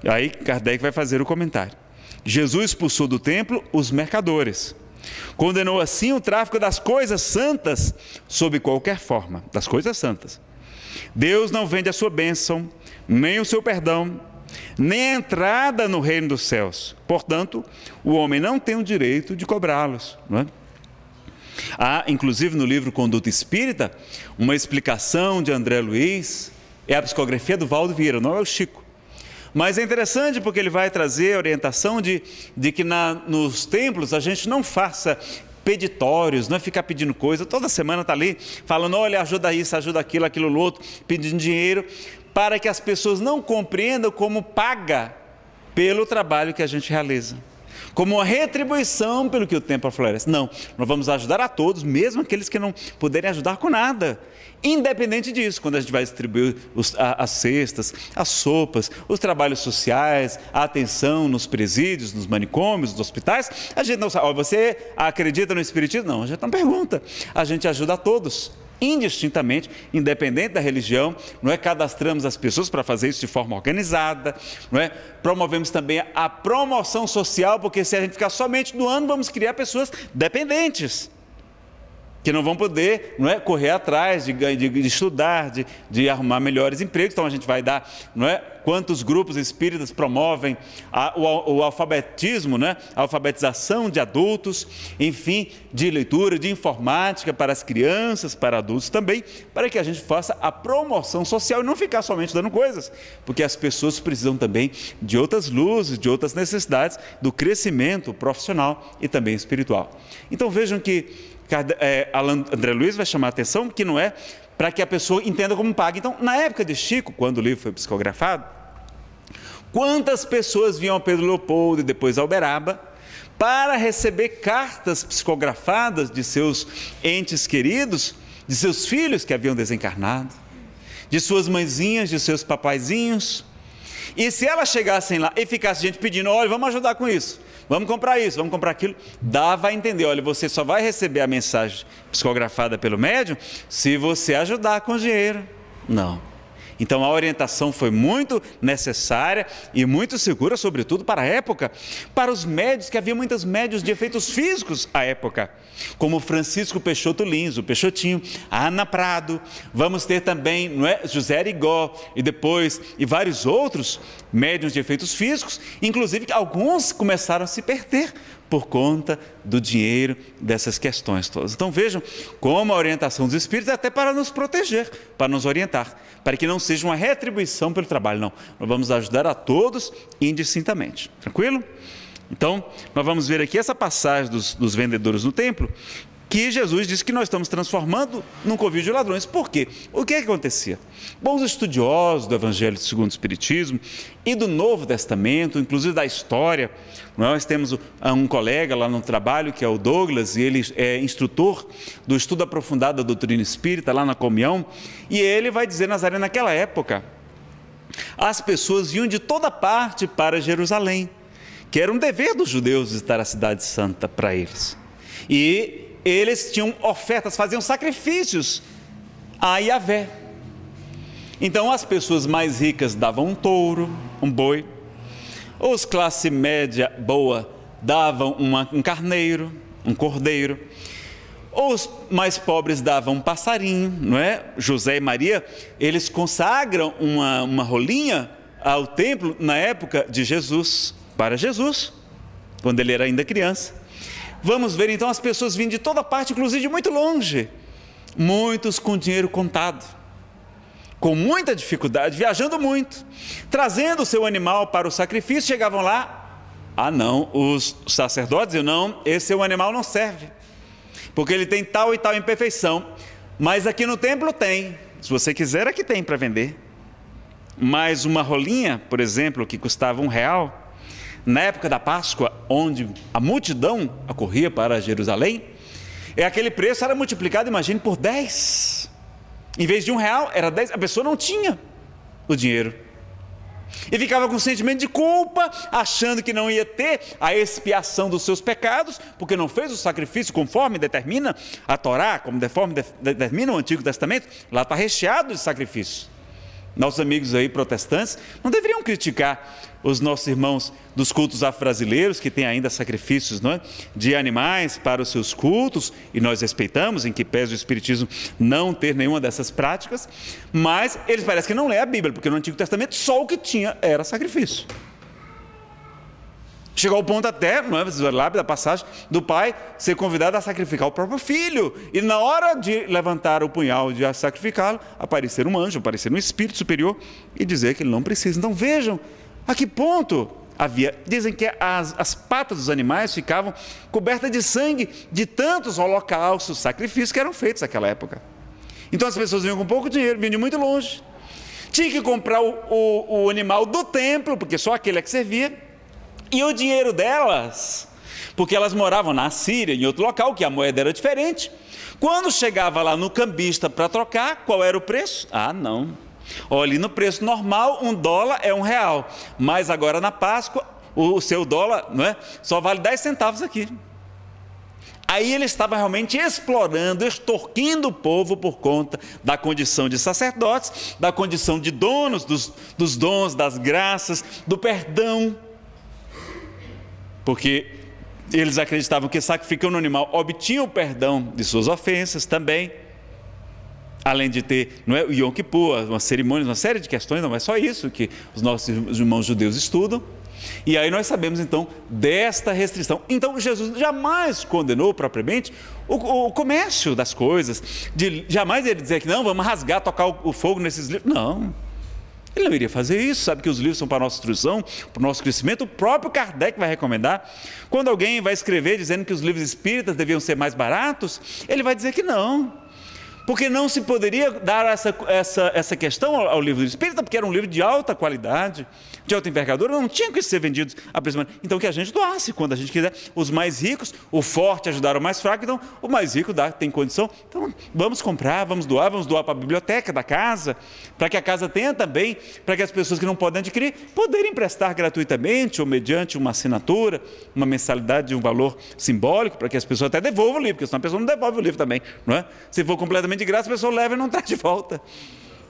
E aí Kardec vai fazer o comentário. Jesus expulsou do templo os mercadores, condenou assim o tráfico das coisas santas sob qualquer forma, das coisas santas. Deus não vende a sua bênção, nem o seu perdão, nem a entrada no reino dos céus. Portanto, o homem não tem o direito de cobrá-los, não é? Há, inclusive, no livro Conduta Espírita, uma explicação de André Luiz, é a psicografia do Valdo Vieira, não é o Chico. Mas é interessante porque ele vai trazer a orientação de que nos templos a gente não faça peditórios, não é ficar pedindo coisa, toda semana está ali falando, olha, ajuda isso, ajuda aquilo, aquilo outro, pedindo dinheiro, para que as pessoas não compreendam como paga pelo trabalho que a gente realiza, como uma retribuição pelo que o templo oferece. Não, nós vamos ajudar a todos, mesmo aqueles que não puderem ajudar com nada. Independente disso, quando a gente vai distribuir as cestas, as sopas, os trabalhos sociais, a atenção nos presídios, nos manicômios, nos hospitais, a gente não sabe, você acredita no Espiritismo? Não, a gente não pergunta, a gente ajuda a todos, indistintamente, independente da religião, não é? Cadastramos as pessoas para fazer isso de forma organizada, não é? Promovemos também a promoção social, porque se a gente ficar somente doando, vamos criar pessoas dependentes, que não vão poder, não é, correr atrás de estudar, de arrumar melhores empregos. Então a gente vai dar, não é, quantos grupos espíritas promovem o alfabetismo, né, a alfabetização de adultos, enfim, de leitura, de informática para as crianças, para adultos também, para que a gente faça a promoção social e não ficar somente dando coisas, porque as pessoas precisam também de outras luzes, de outras necessidades, do crescimento profissional e também espiritual. Então vejam que André Luiz vai chamar a atenção que não é para que a pessoa entenda como paga. Então, na época de Chico, quando o livro foi psicografado, quantas pessoas vinham ao Pedro Leopoldo e depois ao Uberaba para receber cartas psicografadas de seus entes queridos, de seus filhos que haviam desencarnado, de suas mãezinhas, de seus papaizinhos. E se elas chegassem lá e ficasse gente pedindo, olha, vamos ajudar com isso, vamos comprar isso, vamos comprar aquilo, dava a entender, olha, você só vai receber a mensagem psicografada pelo médium se você ajudar com dinheiro. Não. Então a orientação foi muito necessária e muito segura, sobretudo para a época, para os médios, que havia muitos médios de efeitos físicos à época, como Francisco Peixoto Lins, o Peixotinho, a Ana Prado, vamos ter também, não é, José Arigó e vários outros médiuns de efeitos físicos, inclusive alguns começaram a se perder por conta do dinheiro, dessas questões todas. Então vejam como a orientação dos Espíritos é até para nos proteger, para nos orientar, para que não seja uma retribuição pelo trabalho, não. Nós vamos ajudar a todos indistintamente, tranquilo? Então, nós vamos ver aqui essa passagem dos vendedores no templo, que Jesus disse que nós estamos transformando num covil de ladrões. Por quê? O que acontecia? Bom, os estudiosos do Evangelho segundo o Espiritismo e do Novo Testamento, inclusive da história, nós temos um colega lá no trabalho, que é o Douglas, e ele é instrutor do estudo aprofundado da doutrina espírita, lá na Comunhão, e ele vai dizer, Nazaré, naquela época, as pessoas vinham de toda parte para Jerusalém, que era um dever dos judeus visitar a cidade santa para eles. E eles tinham ofertas, faziam sacrifícios a Yahvé. Então as pessoas mais ricas davam um touro, um boi. Os classe média boa davam um carneiro, um cordeiro. Os mais pobres davam um passarinho, não é? José e Maria, eles consagram uma rolinha ao templo na época de Jesus, para Jesus, quando ele era ainda criança. Vamos ver então as pessoas vindo de toda parte, inclusive de muito longe, muitos com dinheiro contado, com muita dificuldade, viajando muito, trazendo o seu animal para o sacrifício. Chegavam lá, não, os sacerdotes diziam, não, esse seu animal não serve, porque ele tem tal e tal imperfeição, mas aqui no templo tem, se você quiser aqui tem para vender. Mas uma rolinha, por exemplo, que custava R$1, na época da Páscoa, onde a multidão acorria para Jerusalém, aquele preço era multiplicado, imagine, por 10. Em vez de R$1, era 10. A pessoa não tinha o dinheiro. E ficava com um sentimento de culpa, achando que não ia ter a expiação dos seus pecados, porque não fez o sacrifício conforme determina a Torá, conforme determina o Antigo Testamento. Lá está recheado de sacrifícios. Nossos amigos aí protestantes não deveriam criticar os nossos irmãos dos cultos afro-brasileiros, que têm ainda sacrifícios, não é, de animais para os seus cultos, e nós respeitamos, em que pese o Espiritismo não ter nenhuma dessas práticas, mas eles parecem que não lêem a Bíblia, porque no Antigo Testamento só o que tinha era sacrifício. Chegou ao ponto até, não é, lá da passagem, do pai ser convidado a sacrificar o próprio filho, e na hora de levantar o punhal de sacrificá-lo, aparecer um anjo, aparecer um espírito superior e dizer que ele não precisa. Então vejam a que ponto havia. Dizem que as patas dos animais ficavam cobertas de sangue de tantos holocaustos, sacrifícios que eram feitos naquela época. Então as pessoas vinham com pouco dinheiro, vinham de muito longe, tinha que comprar o animal do templo, porque só aquele é que servia. E o dinheiro delas, porque elas moravam na Síria, em outro local, que a moeda era diferente, quando chegava lá no cambista para trocar, qual era o preço? Não. Olha, no preço normal, $1 é R$1, mas agora na Páscoa, o seu dólar, não é, só vale 10 centavos aqui. Aí ele estava realmente explorando, extorquindo o povo por conta da condição de sacerdotes, da condição de donos dos dons, das graças, do perdão. Porque eles acreditavam que sacrificando o animal obtinham o perdão de suas ofensas também, além de ter, não é, o Yom Kippur, uma cerimônia, uma série de questões, não é só isso que os nossos irmãos judeus estudam. E aí nós sabemos então desta restrição. Então Jesus jamais condenou propriamente o comércio das coisas, jamais ele dizer que não, vamos rasgar, tocar o fogo nesses livros, não. Ele não iria fazer isso, sabe que os livros são para a nossa instrução, para o nosso crescimento. O próprio Kardec vai recomendar. Quando alguém vai escrever dizendo que os livros espíritas deviam ser mais baratos, ele vai dizer que não, porque não se poderia dar essa questão ao livro espírita, porque era um livro de alta qualidade, de alta envergadura, não tinha que ser vendidos a preço. Então que a gente doasse quando a gente quiser. Os mais ricos, o forte ajudar o mais fraco, então o mais rico tem condição, então vamos comprar, vamos doar para a biblioteca da casa, para que a casa tenha também, para que as pessoas que não podem adquirir, poderem emprestar gratuitamente ou mediante uma assinatura, uma mensalidade de um valor simbólico, para que as pessoas até devolvam o livro, porque senão a pessoa não devolve o livro também, não é? Se for completamente de graça, a pessoa leva e não traz de volta.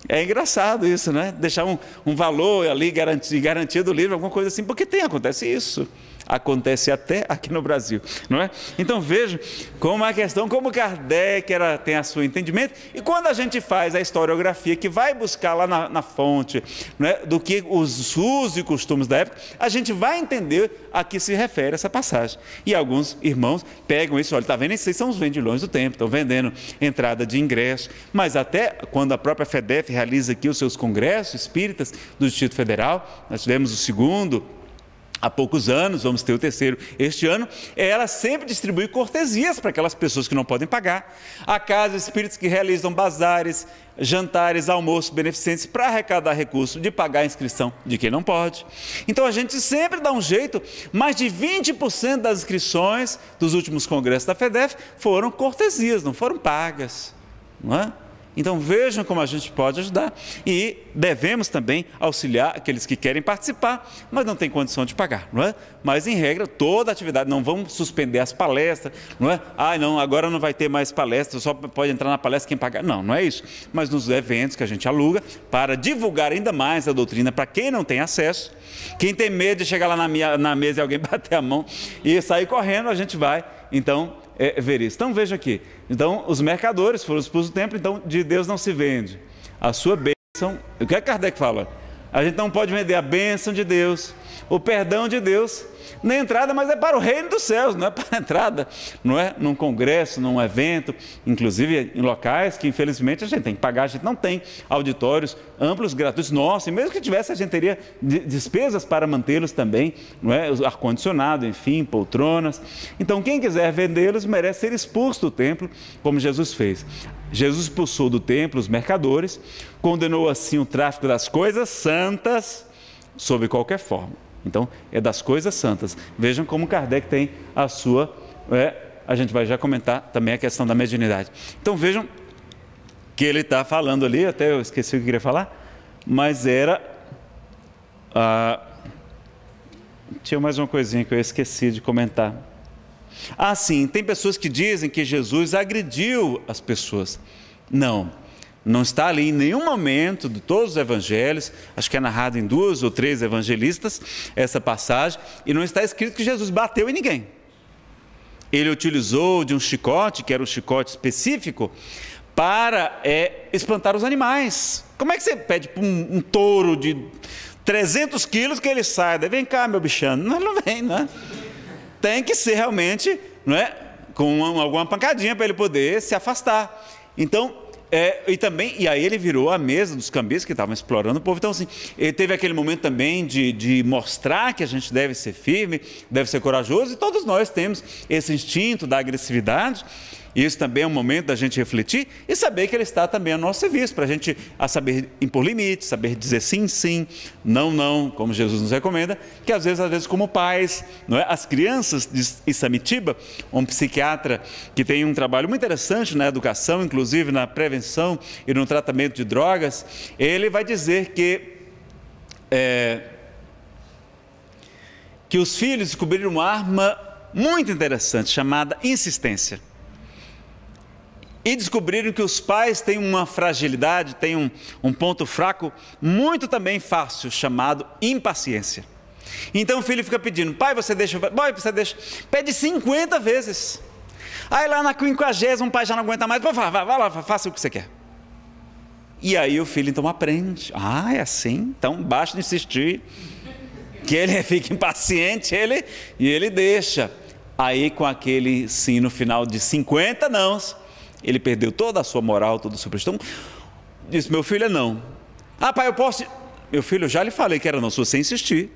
É engraçado isso, né? Deixar um valor ali, garantia do livro, alguma coisa assim, porque acontece isso. Acontece até aqui no Brasil, não é? Então veja como a questão, como Kardec tem a seu entendimento, e quando a gente faz a historiografia, que vai buscar lá na fonte, não é, do que os usos e costumes da época, a gente vai entender a que se refere essa passagem. E alguns irmãos pegam isso, olha, está vendo, esses são os vendilhões do templo, estão vendendo entrada de ingresso, mas até quando a própria FEDEF realiza aqui os seus congressos espíritas do Distrito Federal, nós tivemos o segundo há poucos anos, vamos ter o terceiro este ano, ela sempre distribui cortesias para aquelas pessoas que não podem pagar. Há casas espíritas que realizam bazares, jantares, almoços beneficentes para arrecadar recursos de pagar a inscrição de quem não pode. Então a gente sempre dá um jeito, mais de 20% das inscrições dos últimos congressos da FEDEF foram cortesias, não foram pagas, não é? Então vejam como a gente pode ajudar e devemos também auxiliar aqueles que querem participar, mas não têm condição de pagar, não é? Mas em regra, toda atividade, não vamos suspender as palestras, não é? Não, agora não vai ter mais palestra, só pode entrar na palestra quem pagar. Não, não é isso. Mas nos eventos que a gente aluga, para divulgar ainda mais a doutrina para quem não tem acesso, quem tem medo de chegar lá na mesa e alguém bater a mão e sair correndo, a gente vai, então, ver isso. Então veja aqui, então os mercadores foram expulsos do templo, então de Deus não se vende a sua bênção. O que é que Kardec fala? A gente não pode vender a bênção de Deus, o perdão de Deus, na entrada, mas é para o reino dos céus, não é para a entrada, não é num congresso, num evento, inclusive em locais que infelizmente a gente tem que pagar, a gente não tem auditórios amplos, gratuitos, nossa, e mesmo que tivesse a gente teria despesas para mantê-los também, não é? Ar-condicionado, enfim, poltronas. Então quem quiser vendê-los merece ser expulso do templo, como Jesus fez. Jesus expulsou do templo os mercadores, condenou assim o tráfico das coisas santas, sob qualquer forma. Então, é das coisas santas. Vejam como Kardec tem a sua... a gente vai já comentar também a questão da mediunidade. Então, vejam que ele está falando ali, até eu esqueci o que eu queria falar, mas era... tinha mais uma coisinha que eu esqueci de comentar. Sim, tem pessoas que dizem que Jesus agrediu as pessoas. Não está ali em nenhum momento de todos os evangelhos, acho que é narrado em 2 ou 3 evangelistas, essa passagem, e não está escrito que Jesus bateu em ninguém. Ele utilizou de um chicote, que era um chicote específico, para espantar os animais. Como é que você pede para um touro de 300 quilos que ele saia? Vem cá, meu bichano. Não vem, não é? Tem que ser realmente, não é? Com alguma pancadinha para ele poder se afastar. Então, e aí ele virou a mesa dos cambistas que estavam explorando o povo. Então, assim, ele teve aquele momento também de mostrar que a gente deve ser firme, deve ser corajoso, e todos nós temos esse instinto da agressividade. E isso também é um momento da gente refletir e saber que ele está também a nosso serviço, para a gente saber impor limites, saber dizer sim, sim, não, não, como Jesus nos recomenda, que às vezes como pais, não é? As crianças de Isamitiba, um psiquiatra que tem um trabalho muito interessante na educação, inclusive na prevenção e no tratamento de drogas, ele vai dizer que os filhos descobriram uma arma muito interessante, chamada insistência. E descobriram que os pais têm uma fragilidade, têm um ponto fraco muito também fácil, chamado impaciência. Então o filho fica pedindo, pai, você deixa, pede 50 vezes. Aí lá na 50ª, o pai já não aguenta mais, vai lá, faça o que você quer. E aí o filho então aprende, é assim, então basta de insistir, que ele fica impaciente, e ele deixa. Aí com aquele sim no final de 50 nãos, ele perdeu toda a sua moral, todo o seu prestígio. Então, disse, meu filho é não. Pai, eu posso... Meu filho, eu já lhe falei que era não. Se você insistir,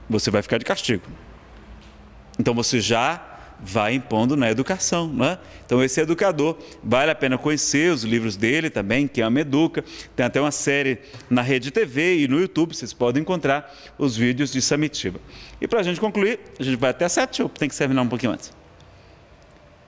você vai ficar de castigo. Então, você já vai impondo na educação, não é? Então, esse educador, vale a pena conhecer os livros dele também, que é a Meduca. Tem até uma série na Rede TV e no YouTube, vocês podem encontrar os vídeos de Isamitiba. E para a gente concluir, a gente vai até às 7, ou tem que terminar um pouquinho antes.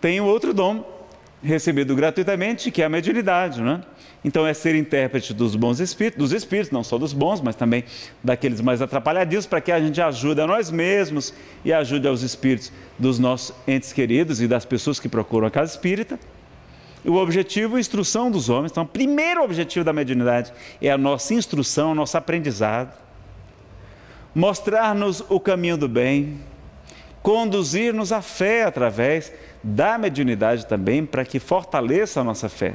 Tem o outro dom, recebido gratuitamente, que é a mediunidade, não é? Então é ser intérprete dos bons espíritos, dos espíritos, não só dos bons, mas também daqueles mais atrapalhadios, para que a gente ajude a nós mesmos e ajude aos espíritos dos nossos entes queridos e das pessoas que procuram a casa espírita. E o objetivo é a instrução dos homens. Então o primeiro objetivo da mediunidade é a nossa instrução, o nosso aprendizado, mostrar-nos o caminho do bem, conduzir-nos à fé através da mediunidade também, para que fortaleça a nossa fé.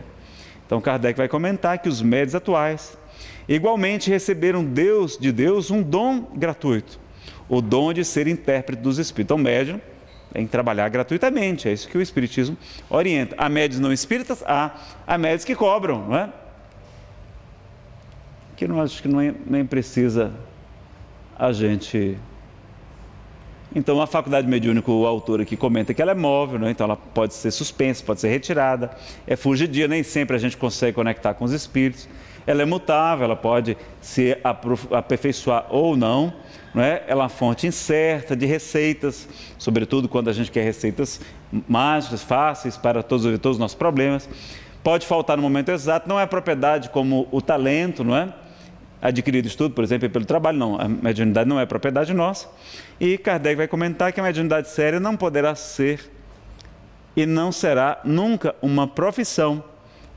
Então Kardec vai comentar que os médiuns atuais igualmente receberam de Deus um dom gratuito, o dom de ser intérprete dos espíritos. Então médium tem que trabalhar gratuitamente, é isso que o Espiritismo orienta. Há médiuns não espíritas, há médiuns que cobram, não é? Que não acho que nem precisa a gente... Então, a faculdade mediúnica, o autor aqui comenta que ela é móvel, né? Então ela pode ser suspensa, pode ser retirada, é fugidia, nem sempre a gente consegue conectar com os espíritos. Ela é mutável, ela pode se aperfeiçoar ou não, é? Ela é uma fonte incerta de receitas, sobretudo quando a gente quer receitas mágicas, fáceis para todos os nossos problemas. Pode faltar no momento exato, não é propriedade como o talento, não é? Adquirido estudo, por exemplo, pelo trabalho, não. A mediunidade não é propriedade nossa. E Kardec vai comentar que a mediunidade séria não poderá ser e não será nunca uma profissão.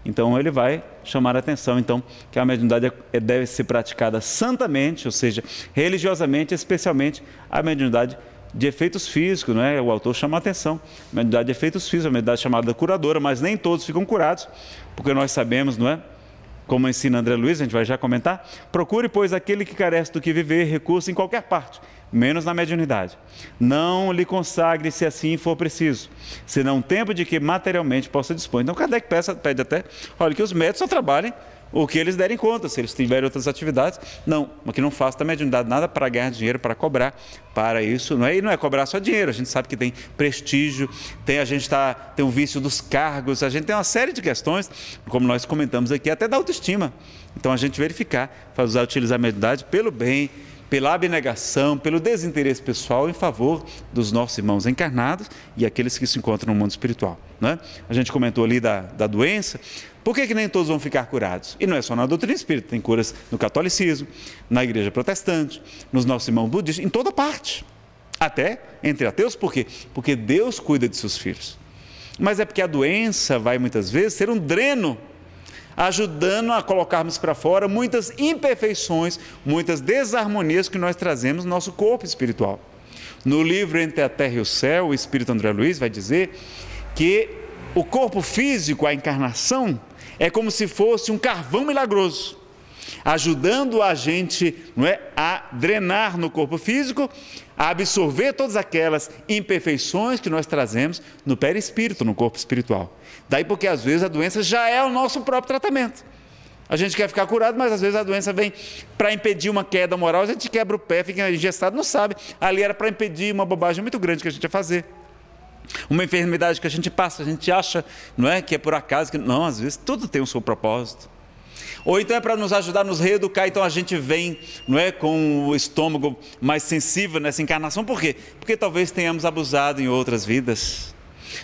Então ele vai chamar a atenção então, que a mediunidade deve ser praticada santamente, ou seja, religiosamente, especialmente a mediunidade de efeitos físicos, não é? O autor chama a atenção, a mediunidade de efeitos físicos, a mediunidade chamada curadora, mas nem todos ficam curados, porque nós sabemos, não é? Como ensina André Luiz, a gente vai já comentar, procure, pois, aquele que carece do que viver, recurso em qualquer parte, menos na mediunidade. Não lhe consagre se assim for preciso, senão tempo de que materialmente possa dispor. Então, Kardec pede até, olha, que os médicos só trabalhem o que eles derem conta, se eles tiverem outras atividades, não, mas que não faça da mediunidade nada para ganhar dinheiro, para cobrar, para isso, não é? E não é cobrar só dinheiro, a gente sabe que tem prestígio, tem o vício dos cargos, a gente tem uma série de questões, como nós comentamos aqui, até da autoestima. Então a gente verificar, utilizar a mediunidade pelo bem, pela abnegação, pelo desinteresse pessoal em favor dos nossos irmãos encarnados e aqueles que se encontram no mundo espiritual, né? A gente comentou ali da doença. Por que nem todos vão ficar curados? E não é só na doutrina espírita, tem curas no catolicismo, na igreja protestante, nos nossos irmãos budistas, em toda parte. Até entre ateus, por quê? Porque Deus cuida de seus filhos. Mas é porque a doença vai muitas vezes ser um dreno, ajudando a colocarmos para fora muitas imperfeições, muitas desarmonias que nós trazemos no nosso corpo espiritual. No livro Entre a Terra e o Céu, o Espírito André Luiz vai dizer que o corpo físico, a encarnação, é como se fosse um carvão milagroso, ajudando a gente, não é, a drenar no corpo físico, a absorver todas aquelas imperfeições que nós trazemos no perispírito, no corpo espiritual. Daí porque às vezes a doença já é o nosso próprio tratamento. A gente quer ficar curado, mas às vezes a doença vem para impedir uma queda moral, a gente quebra o pé, fica engessado, não sabe. Ali era para impedir uma bobagem muito grande que a gente ia fazer. Uma enfermidade que a gente passa, a gente acha, não é, que é por acaso, que não, às vezes tudo tem o seu propósito. Ou então é para nos ajudar a nos reeducar, então a gente vem, não é, com o estômago mais sensível nessa encarnação. Por quê? Porque talvez tenhamos abusado em outras vidas,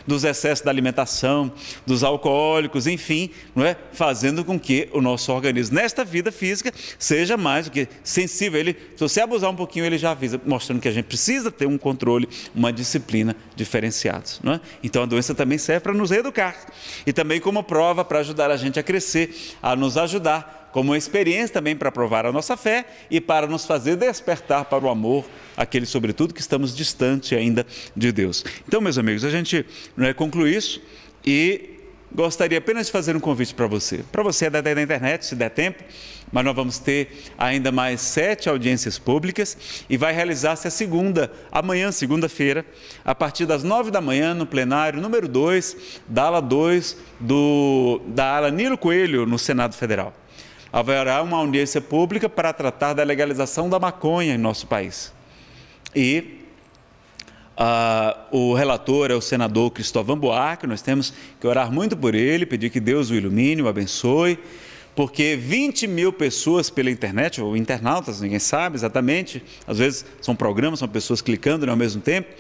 dos excessos da alimentação, dos alcoólicos, enfim, não é? Fazendo com que o nosso organismo, nesta vida física, seja mais do que sensível. Se você abusar um pouquinho, ele já avisa, mostrando que a gente precisa ter um controle, uma disciplina diferenciados, não é? Então a doença também serve para nos reeducar, e também como prova para ajudar a gente a crescer, a nos ajudar, como uma experiência também para provar a nossa fé e para nos fazer despertar para o amor, aquele sobretudo que estamos distante ainda de Deus. Então, meus amigos, a gente conclui isso e gostaria apenas de fazer um convite para você. Para você é da internet, se der tempo, mas nós vamos ter ainda mais 7 audiências públicas e vai realizar-se amanhã, segunda-feira, a partir das 9 da manhã, no plenário número 2, da ala 2 da ala Nilo Coelho, no Senado Federal. Haverá uma audiência pública para tratar da legalização da maconha em nosso país. E o relator é o senador Cristóvão Buarque. Nós temos que orar muito por ele, pedir que Deus o ilumine, o abençoe, porque 20 mil pessoas pela internet, ou internautas, ninguém sabe exatamente, às vezes são programas, são pessoas clicando ao mesmo tempo,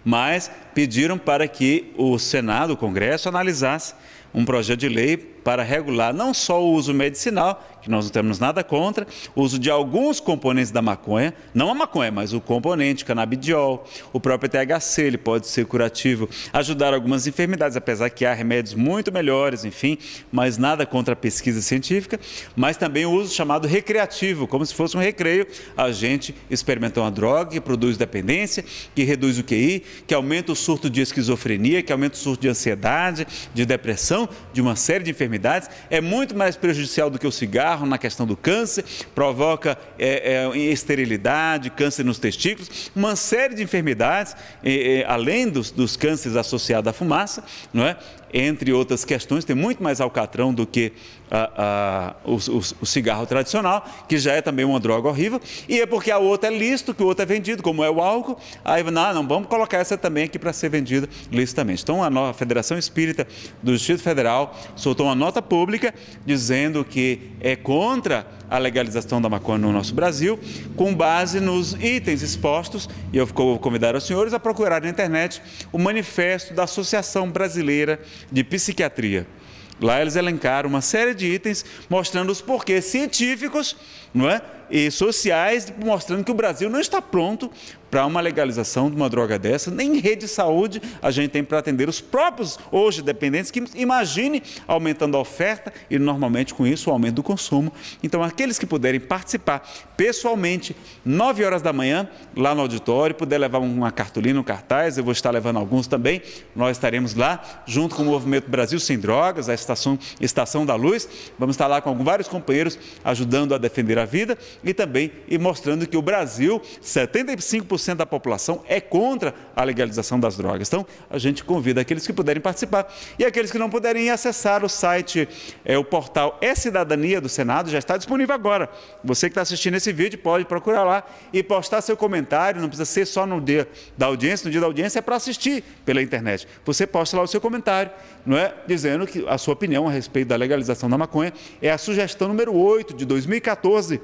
mas pediram para que o Senado, o Congresso, analisasse um projeto de lei para regular não só o uso medicinal, que nós não temos nada contra, o uso de alguns componentes da maconha, não a maconha, mas o componente canabidiol, o próprio THC, ele pode ser curativo, ajudar algumas enfermidades, apesar que há remédios muito melhores, enfim, mas nada contra a pesquisa científica, mas também o uso chamado recreativo, como se fosse um recreio, a gente experimenta uma droga que produz dependência, que reduz o QI, que aumenta o surto de esquizofrenia, que aumenta o surto de ansiedade, de depressão, de uma série de enfermidades, é muito mais prejudicial do que o cigarro na questão do câncer, provoca esterilidade, câncer nos testículos, uma série de enfermidades, além dos cânceres associados à fumaça, não é? Entre outras questões, tem muito mais alcatrão do que o cigarro tradicional, que já é também uma droga horrível, e é porque a outra é lícito, que o outro é vendido, como é o álcool, aí não, vamos colocar essa também aqui para ser vendida licitamente. Então, a Federação Espírita do Distrito Federal soltou uma nota pública dizendo que é contra a legalização da maconha no nosso Brasil, com base nos itens expostos, e eu vou convidar os senhores a procurar na internet o manifesto da Associação Brasileira de Psiquiatria. Lá eles elencaram uma série de itens mostrando os porquês científicos, não é? E sociais, mostrando que o Brasil não está pronto para uma legalização de uma droga dessa, nem rede de saúde a gente tem para atender os próprios, hoje, dependentes, que imagine aumentando a oferta e, normalmente, com isso, o aumento do consumo. Então, aqueles que puderem participar pessoalmente, 9 horas da manhã, lá no auditório, puder levar uma cartolina, um cartaz, eu vou estar levando alguns também, nós estaremos lá, junto com o Movimento Brasil Sem Drogas, a Estação da Luz, vamos estar lá com vários companheiros, ajudando a defender a vida, e também mostrando que o Brasil, 75% da população é contra a legalização das drogas. Então, a gente convida aqueles que puderem participar e aqueles que não puderem acessar o site, o portal E-Cidadania do Senado, já está disponível agora. Você que está assistindo esse vídeo pode procurar lá e postar seu comentário, não precisa ser só no dia da audiência, no dia da audiência é para assistir pela internet. Você posta lá o seu comentário, não é? Dizendo que a sua opinião a respeito da legalização da maconha é a sugestão número 8 de 2014,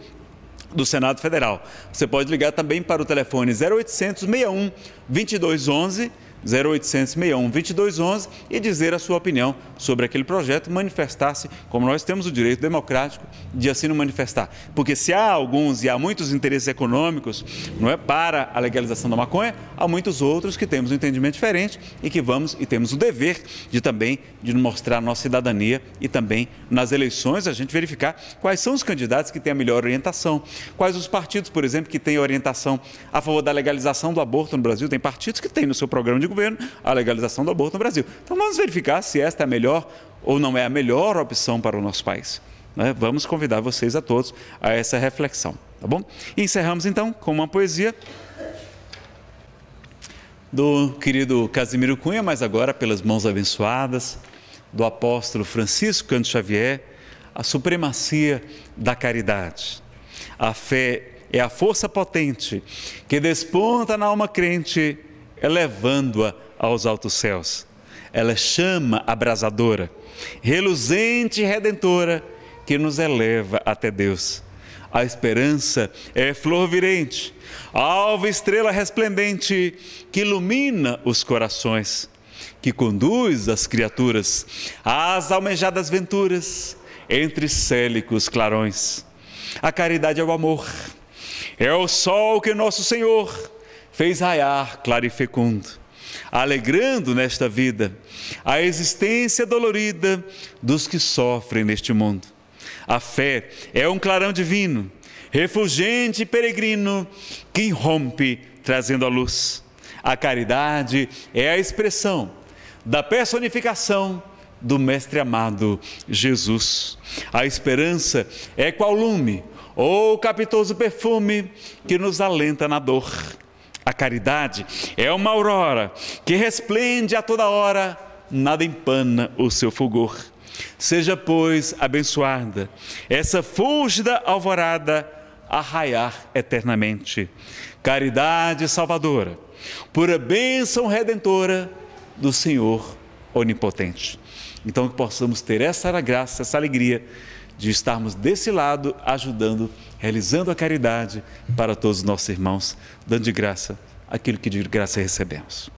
do Senado Federal. Você pode ligar também para o telefone 0800 61 2211, 0800 61 2211 e dizer a sua opinião sobre aquele projeto, manifestar-se, como nós temos o direito democrático de assim nos manifestar. Porque se há alguns e há muitos interesses econômicos, não é, para a legalização da maconha, há muitos outros que temos um entendimento diferente e que vamos e temos o dever de também de mostrar a nossa cidadania e também nas eleições a gente verificar quais são os candidatos que têm a melhor orientação, quais os partidos, por exemplo, que têm orientação a favor da legalização do aborto no Brasil. Tem partidos que têm no seu programa de governo a legalização do aborto no Brasil. Então vamos verificar se esta é a melhor ou não é a melhor opção para o nosso país, né? Vamos convidar vocês a todos a essa reflexão, tá bom? E encerramos então com uma poesia do querido Casimiro Cunha, mas agora pelas mãos abençoadas do apóstolo Francisco Cândido Xavier, a supremacia da caridade. A fé é a força potente que desponta na alma crente, elevando-a aos altos céus. Ela é chama abrasadora, reluzente e redentora, que nos eleva até Deus. A esperança é flor virente, alva estrela resplendente, que ilumina os corações, que conduz as criaturas às almejadas venturas, entre célicos clarões. A caridade é o amor, é o sol que nosso Senhor fez raiar claro e fecundo, alegrando nesta vida a existência dolorida dos que sofrem neste mundo. A fé é um clarão divino, refulgente e peregrino, que irrompe trazendo a luz. A caridade é a expressão da personificação do Mestre amado Jesus. A esperança é qual lume ou capitoso perfume que nos alenta na dor. A caridade é uma aurora que resplende a toda hora, nada empana o seu fulgor. Seja, pois, abençoada essa fúlgida alvorada a raiar eternamente. Caridade salvadora, pura bênção redentora do Senhor onipotente. Então, que possamos ter essa graça, essa alegria de estarmos desse lado, ajudando, realizando a caridade para todos os nossos irmãos, dando de graça aquilo que de graça recebemos.